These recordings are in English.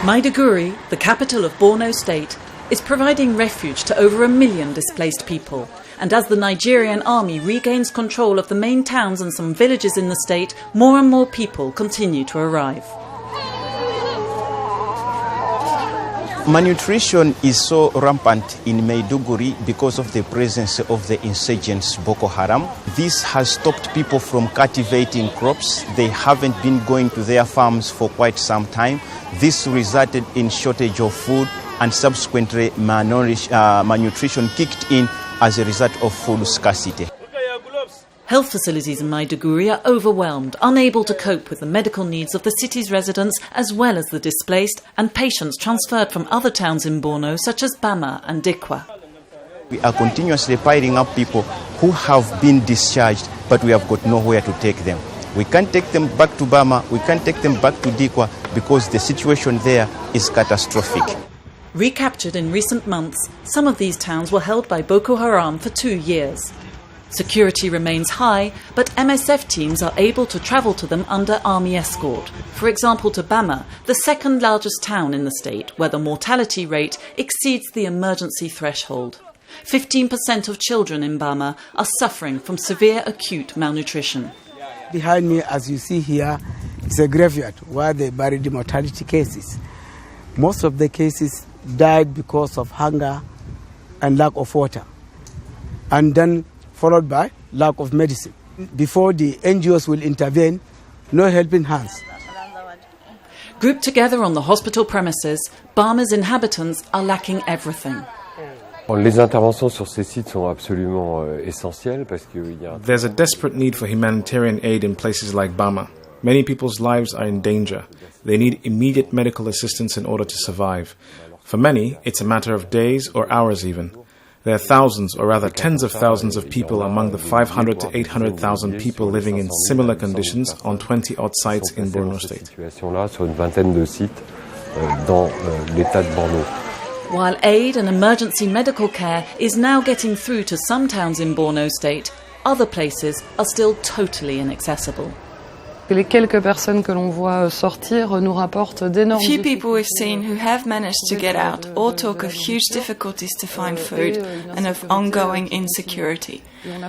Maiduguri, the capital of Borno State, is providing refuge to over 1 million displaced people. And as the Nigerian army regains control of the main towns and some villages in the state, more and more people continue to arrive. Malnutrition is so rampant in Maiduguri because of the presence of the insurgents Boko Haram. This has stopped people from cultivating crops. They haven't been going to their farms for quite some time. This resulted in shortage of food, and subsequently malnutrition kicked in as a result of food scarcity. Health facilities in Maiduguri are overwhelmed, unable to cope with the medical needs of the city's residents as well as the displaced and patients transferred from other towns in Borno such as Bama and Dikwa. We are continuously piling up people who have been discharged, but we have got nowhere to take them. We can't take them back to Bama, we can't take them back to Dikwa because the situation there is catastrophic. Recaptured in recent months, some of these towns were held by Boko Haram for 2 years. Security remains high, but MSF teams are able to travel to them under army escort. For example, to Bama, the second largest town in the state, where the mortality rate exceeds the emergency threshold. 15% of children in Bama are suffering from severe acute malnutrition. Behind me, as you see here, is a graveyard where they buried the mortality cases. Most of the cases died because of hunger and lack of water, and then followed by lack of medicine. Before the NGOs will intervene, no helping hands. Grouped together on the hospital premises, Bama's inhabitants are lacking everything. Les interventions sur ces sites sont absolument essentielles parce qu'il y a... There's a desperate need for humanitarian aid in places like Bama. Many people's lives are in danger. They need immediate medical assistance in order to survive. For many, it's a matter of days or hours even. There are thousands, or rather tens of thousands of people among the 500 to 800,000 people living in similar conditions on 20-odd sites in Borno State. While aid and emergency medical care is now getting through to some towns in Borno State, other places are still totally inaccessible. Les quelques personnes que l'on voit sortir nous rapportent d'énormes... Few people we've seen who have managed to get out all talk of huge difficulties to find food and of ongoing insecurity.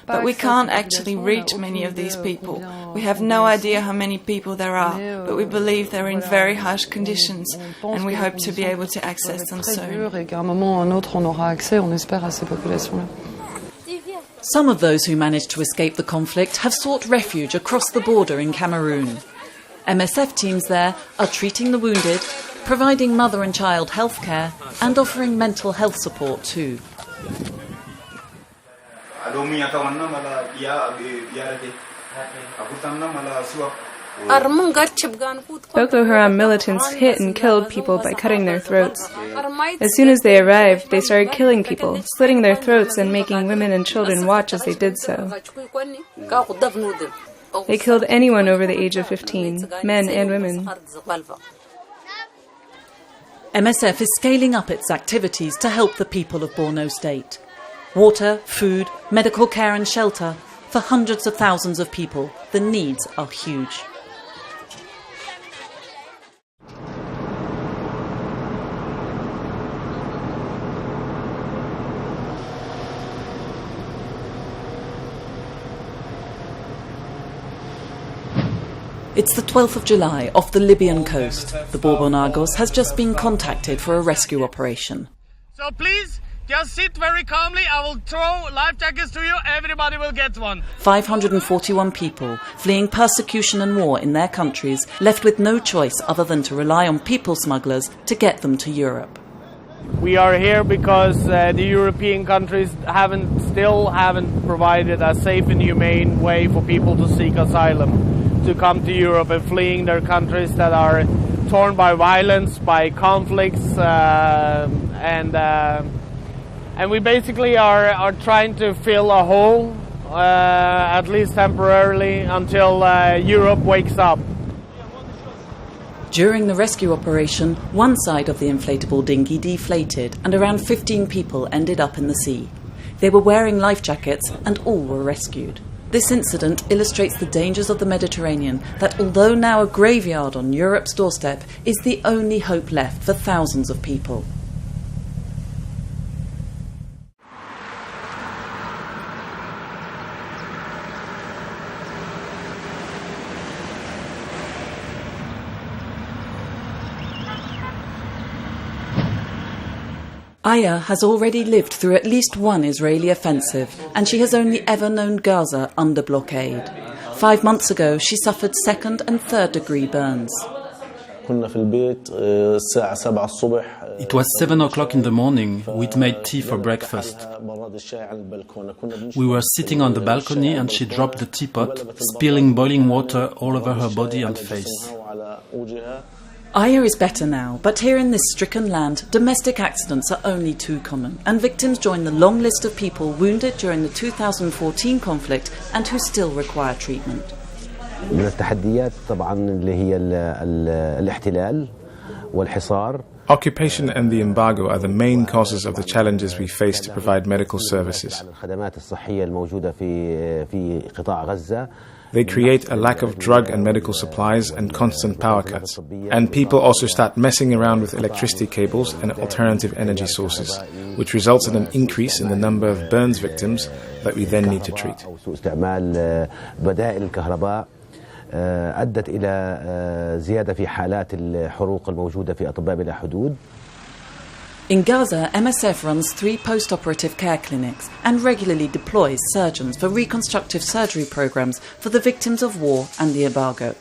But we can't actually reach many of these people. We have no idea how many people there are, but we believe they're in very harsh conditions and we hope to be able to access them soon. Some of those who managed to escape the conflict have sought refuge across the border in Cameroon. MSF teams there are treating the wounded, providing mother and child health care and offering mental health support too. Boko Haram militants hit and killed people by cutting their throats. As soon as they arrived, they started killing people, slitting their throats and making women and children watch as they did so. They killed anyone over the age of 15, men and women. MSF is scaling up its activities to help the people of Borno State. Water, food, medical care and shelter. For hundreds of thousands of people, the needs are huge. It's the 12th of July off the Libyan coast. The Bourbonagos has just been contacted for a rescue operation. So please, just sit very calmly. I will throw life jackets to you. Everybody will get one. 541 people fleeing persecution and war in their countries, left with no choice other than to rely on people smugglers to get them to Europe. We are here because the European countries still haven't provided a safe and humane way for people to seek asylum, to come to Europe and fleeing their countries that are torn by violence, by conflicts, and we basically are trying to fill a hole, at least temporarily, until Europe wakes up. During the rescue operation, one side of the inflatable dinghy deflated and around 15 people ended up in the sea. They were wearing life jackets and all were rescued. This incident illustrates the dangers of the Mediterranean, that although now a graveyard on Europe's doorstep, is the only hope left for thousands of people. Aya has already lived through at least one Israeli offensive, and she has only ever known Gaza under blockade. 5 months ago, she suffered second and third degree burns. It was 7 o'clock in the morning. We'd made tea for breakfast. We were sitting on the balcony and she dropped the teapot, spilling boiling water all over her body and face. Aya is better now, but here in this stricken land, domestic accidents are only too common, and victims join the long list of people wounded during the 2014 conflict and who still require treatment. من التحديات طبعا اللي هي الاحتلال والحصار. Occupation and the embargo are the main causes of the challenges we face to provide medical services. الخدمات الصحية الموجودة في قطاع غزة. They create a lack of drug and medical supplies and constant power cuts. And people also start messing around with electricity cables and alternative energy sources, which results in an increase in the number of burns victims that we then need to treat. أدت إلى زيادة في حالات الحروق الموجودة في أطباء بلا حدود. In Gaza, MSF runs 3 post-operative care clinics and regularly deploys surgeons for reconstructive surgery programs for the victims of war and the embargo.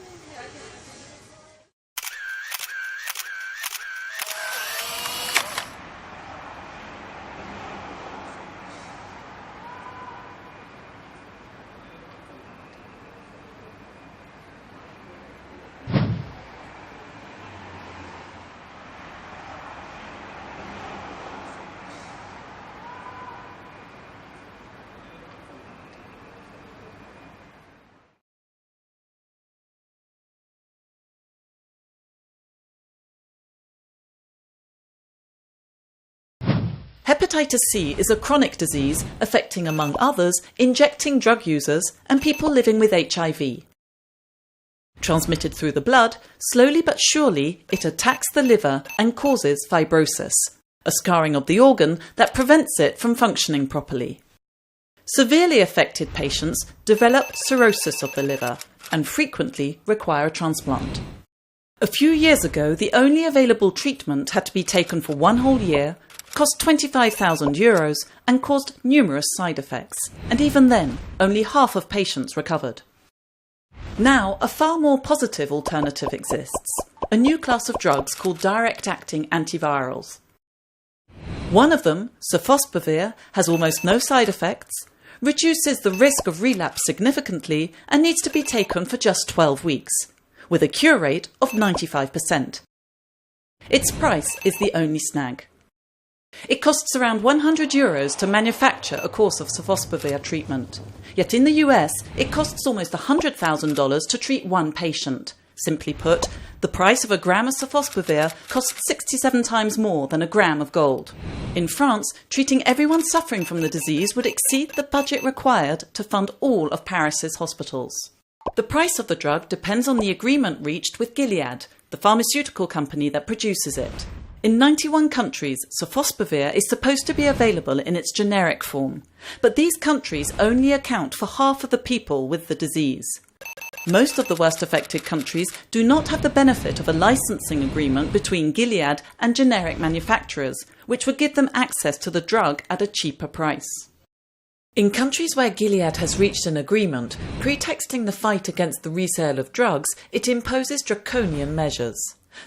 Hepatitis C is a chronic disease affecting, among others, injecting drug users and people living with HIV. Transmitted through the blood, slowly but surely it attacks the liver and causes fibrosis, a scarring of the organ that prevents it from functioning properly. Severely affected patients develop cirrhosis of the liver and frequently require a transplant. A few years ago, the only available treatment had to be taken for 1 whole year, cost €25,000 and caused numerous side effects, and even then, only half of patients recovered. Now, a far more positive alternative exists, a new class of drugs called direct-acting antivirals. One of them, sofosbuvir, has almost no side effects, reduces the risk of relapse significantly, and needs to be taken for just 12 weeks, with a cure rate of 95%. Its price is the only snag. It costs around €100 to manufacture a course of sofosbuvir treatment. Yet in the US, it costs almost $100,000 to treat one patient. Simply put, the price of a gram of sofosbuvir costs 67 times more than a gram of gold. In France, treating everyone suffering from the disease would exceed the budget required to fund all of Paris's hospitals. The price of the drug depends on the agreement reached with Gilead, the pharmaceutical company that produces it. In 91 countries, sofosbuvir is supposed to be available in its generic form, but these countries only account for half of the people with the disease. Most of the worst affected countries do not have the benefit of a licensing agreement between Gilead and generic manufacturers, which would give them access to the drug at a cheaper price. In countries where Gilead has reached an agreement, pretexting the fight against the resale of drugs, it imposes draconian measures.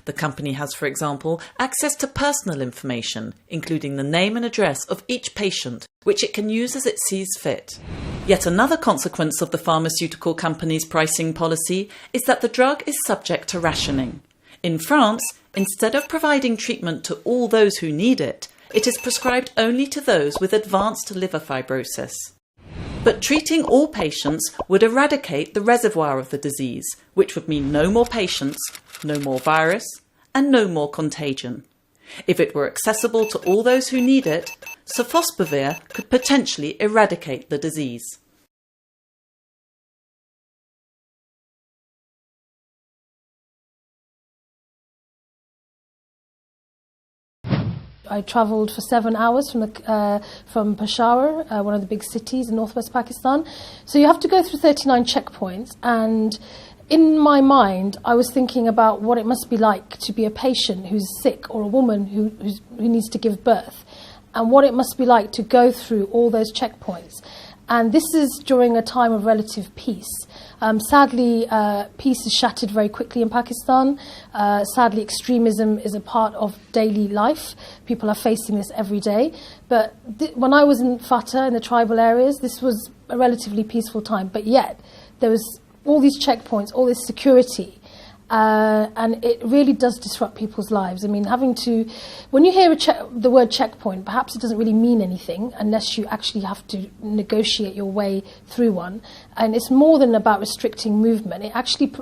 The company has, for example, access to personal information, including the name and address of each patient, which it can use as it sees fit. Yet another consequence of the pharmaceutical company's pricing policy is that the drug is subject to rationing. In France, instead of providing treatment to all those who need it, it is prescribed only to those with advanced liver fibrosis. But treating all patients would eradicate the reservoir of the disease, which would mean no more patients, no more virus, and no more contagion. If it were accessible to all those who need it, sofosbuvir could potentially eradicate the disease. I travelled for 7 hours from Peshawar, one of the big cities in northwest Pakistan. So you have to go through 39 checkpoints, and in my mind, I was thinking about what it must be like to be a patient who's sick, or a woman who needs to give birth, and what it must be like to go through all those checkpoints. And this is during a time of relative peace. Sadly, peace is shattered very quickly in Pakistan. Sadly, extremism is a part of daily life. People are facing this every day. But when I was in Fatah, in the tribal areas, this was a relatively peaceful time. But yet, there was all these checkpoints, all this security, and it really does disrupt people's lives. I mean, when you hear the word checkpoint, perhaps it doesn't really mean anything unless you actually have to negotiate your way through one. And it's more than about restricting movement. It actually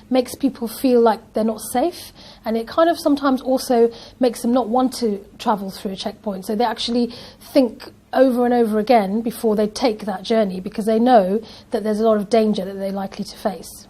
makes people feel like they're not safe, and it kind of sometimes also makes them not want to travel through a checkpoint. So they actually think over and over again before they take that journey, because they know that there's a lot of danger that they're likely to face.